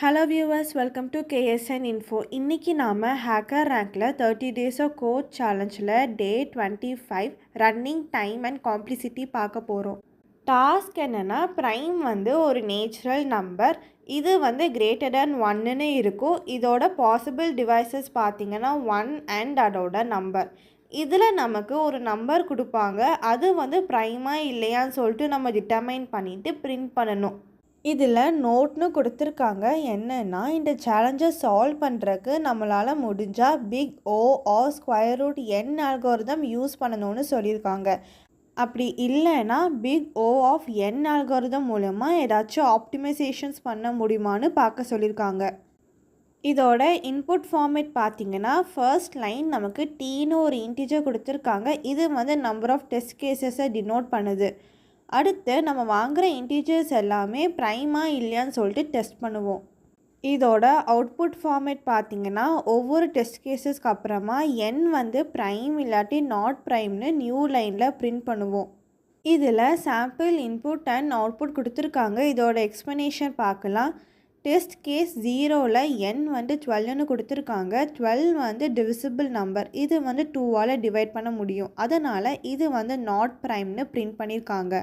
Hello viewers, welcome to KSN info. இன்றைக்கி நாம் hacker ரேங்கில் 30 டேஸ் ஆஃப் கோட் சேலஞ்சில் day 25 running time and complexity பார்க்க போகிறோம். டாஸ்க் என்னென்னா, ப்ரைம் ஒரு நேச்சுரல் நம்பர். இது கிரேட்டர் தேன் 1ன்னு இருக்கும். இதோட பாசிபிள் டிவைசஸ் பார்த்திங்கன்னா 1 அண்ட் அதோட நம்பர். இதில் நமக்கு ஒரு நம்பர் கொடுப்பாங்க. அது ப்ரைமா இல்லையான்னு சொல்லிட்டு நம்ம டிட்டர்மைன் பண்ணிவிட்டு பிரிண்ட் பண்ணணும். இதில் நோட்னு கொடுத்துருக்காங்க. என்னென்னா, இந்த சேலஞ்சை சால்வ் பண்ணுறதுக்கு நம்மளால் முடிஞ்சால் big O or square root n algorithm use பண்ணணும்னு சொல்லியிருக்காங்க. அப்படி இல்லைன்னா big O of n algorithm மூலமாக ஏதாச்சும் ஆப்டிமைசேஷன்ஸ் பண்ண முடியுமான்னு பார்க்க சொல்லியிருக்காங்க. இதோட இன்புட் ஃபார்மேட் பார்த்திங்கன்னா, ஃபர்ஸ்ட் லைன் நமக்கு டீன்னு ஒரு இன்டிஜர் கொடுத்துருக்காங்க. இது நம்பர் ஆஃப் டெஸ்ட் கேசஸை டினோட் பண்ணுது. அடுத்து நம்ம வாங்குகிற இன்டீஜர்ஸ் எல்லாமே ப்ரைமா இல்லையான்னு சொல்லிட்டு டெஸ்ட் பண்ணுவோம். இதோட அவுட்புட் ஃபார்மேட் பார்த்திங்கன்னா, ஒவ்வொரு டெஸ்ட் கேஸஸ்க்கு அப்புறமா என் ப்ரைம் இல்லாட்டி நாட் ப்ரைம்னு நியூ லைனில் பிரிண்ட் பண்ணுவோம். இதில் சாம்பிள் இன்புட் அண்ட் அவுட்புட் கொடுத்துருக்காங்க. இதோட எக்ஸ்ப்ளனேஷன் பார்க்கலாம். டெஸ்ட் கேஸ் 0ல் என் 12ன்னு கொடுத்துருக்காங்க. 12 டிவிசிபிள் நம்பர். இது 2ஆல் டிவைட் பண்ண முடியும். அதனால் இது நாட் ப்ரைம்னு பிரிண்ட் பண்ணியிருக்காங்க.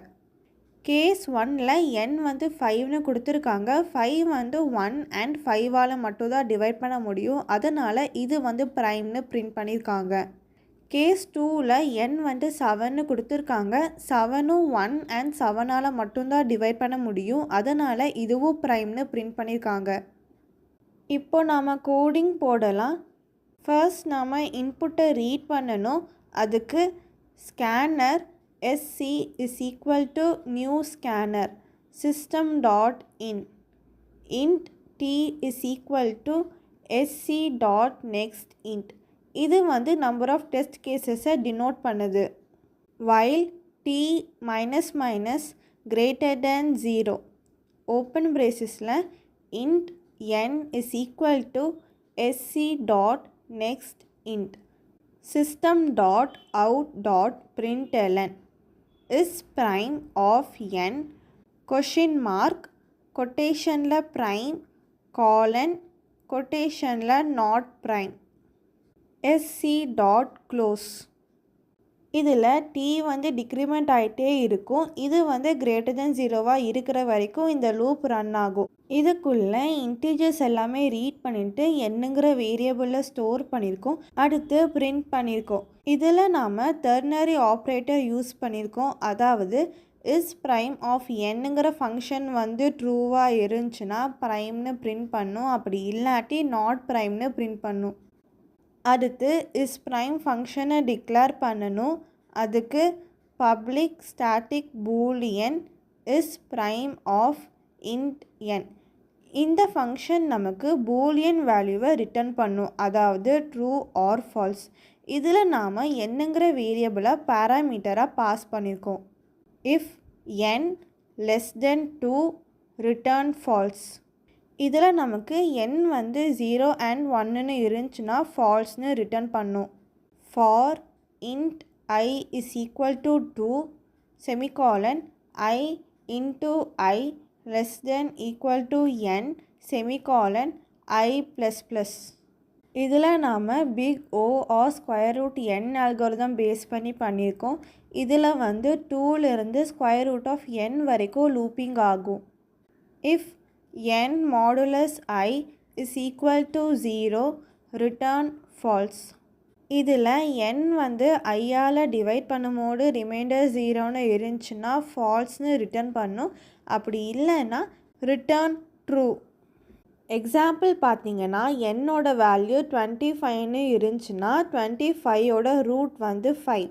கேஸ் 1ல் என் 5ன்னு கொடுத்துருக்காங்க. 5 1 அண்ட் 5ஆல் மட்டும்தான் டிவைட் பண்ண முடியும். அதனால் இது ப்ரைம்னு பிரிண்ட் பண்ணியிருக்காங்க. கேஸ் 2ல் என் 7ன்னு கொடுத்துருக்காங்க. 7ம் 1 அண்ட் 7ஆல் மட்டும்தான் டிவைட் பண்ண முடியும். அதனால் இதுவும் ப்ரைம்னு பிரிண்ட் பண்ணியிருக்காங்க. இப்போ நாம் கோடிங் போடலாம். ஃபர்ஸ்ட் நாம் இன்புட்டை ரீட் பண்ணணும். அதுக்கு scanner sc is equal to new scanner system.in int t is equal to sc.next int. இது நம்பர் ஆஃப் டெஸ்ட் கேசஸை டினோட் பண்ணுது. while t minus minus greater than 0 open பிரேசஸில் int n is equal to sc.next int system.out.println is prime of n question mark quotationல prime colon quotationல not prime sc dot close. இதில் t decrement ஆகிட்டே இருக்கும். இது greater than 0வாக இருக்கிற வரைக்கும் இந்த loop run ஆகும். இதுக்குள்ளே இன்டீஜர்ஸ் எல்லாமே ரீட் பண்ணிவிட்டு என்னங்கிற வேரியபிளில் ஸ்டோர் பண்ணியிருக்கோம். அடுத்து பிரிண்ட் பண்ணியிருக்கோம். இதில் நாம் டெர்னரி ஆப்ரேட்டர் யூஸ் பண்ணியிருக்கோம். அதாவது இஸ் ப்ரைம் ஆஃப் என்னங்கிற ஃபங்க்ஷன் ட்ரூவாக இருந்துச்சுன்னா ப்ரைம்னு பிரிண்ட் பண்ணும். அப்படி இல்லாட்டி நாட் ப்ரைம்னு பிரிண்ட் பண்ணும். அடுத்து இஸ் ப்ரைம் ஃபங்க்ஷனை டிக்ளேர் பண்ணணும். அதுக்கு public static boolean is prime of int n. இந்த ஃபங்க்ஷன் நமக்கு பூலியன் வேல்யூவை ரிட்டர்ன் பண்ணும். அதாவது ட்ரூ ஆர் ஃபால்ஸ். இதில் நாம் என்னங்கிற வேரியபிளை பேராமீட்டராக பாஸ் பண்ணியிருக்கோம். If n less than 2 return false. இதில் நமக்கு n 0 அண்ட் 1ன்னு இருந்துச்சுன்னா ஃபால்ஸ்னு ரிட்டர்ன் பண்ணும். For int I is equal to 2 semicolon I into I less than equal to n semicolon I plus plus. இதில் நாம் big O or square root n algorithm base பண்ணியிருக்கோம். இதில் 2லேருந்து ஸ்கொயர் ரூட் ஆஃப் n வரைக்கும் looping ஆகும். If n modulus I is equal to 0 return false. இதில் n ஐயால் divide பண்ணும்போது reminder 0ன்னு இருந்துச்சுன்னா ஃபால்ஸ்னு ரிட்டர்ன் பண்ணும். அப்படி இல்லைன்னா ரிட்டர்ன் ட்ரூ. எக்ஸாம்பிள் பார்த்திங்கன்னா, என்னோட வேல்யூ 25ன்னு இருந்துச்சுன்னா 25ஓட ரூட் 5.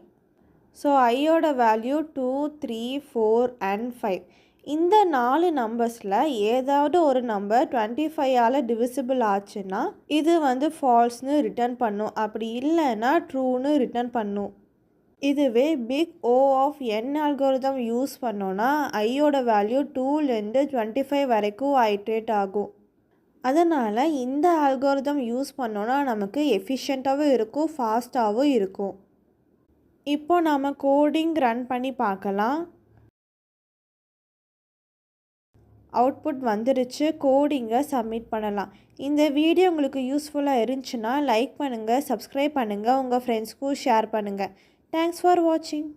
ஸோ ஐயோட வேல்யூ 2 3 4 அண்ட் 5. இந்த 4 நம்பர்ஸில் ஏதாவது ஒரு நம்பர் 25ஆல் டிவிசிபிள் ஆச்சுன்னா இது ஃபால்ஸ்னு ரிட்டர்ன் பண்ணும். அப்படி இல்லைன்னா ட்ரூன்னு ரிட்டர்ன் பண்ணும். இதுவே big O of n algorithm use பண்ணோன்னா ஐயோட வேல்யூ 2லேருந்து 25 வரைக்கும் ஐட்ரேட் ஆகும். அதனால் இந்த அல்காரிதம் யூஸ் பண்ணோன்னா நமக்கு எஃபிஷியண்ட்டாகவும் இருக்கும், ஃபாஸ்ட்டாகவும் இருக்கும். இப்போ நாம் கோடிங் ரன் பண்ணி பார்க்கலாம். அவுட்புட் வந்துருச்சு. கோடிங்கை சப்மிட் பண்ணலாம். இந்த வீடியோ உங்களுக்கு யூஸ்ஃபுல்லாக இருந்துச்சுன்னா லைக் பண்ணுங்கள், சப்ஸ்கிரைப் பண்ணுங்கள், உங்கள் ஃப்ரெண்ட்ஸ்க்கும் ஷேர் பண்ணுங்கள். தேங்க்ஸ் ஃபார் வாட்சிங்.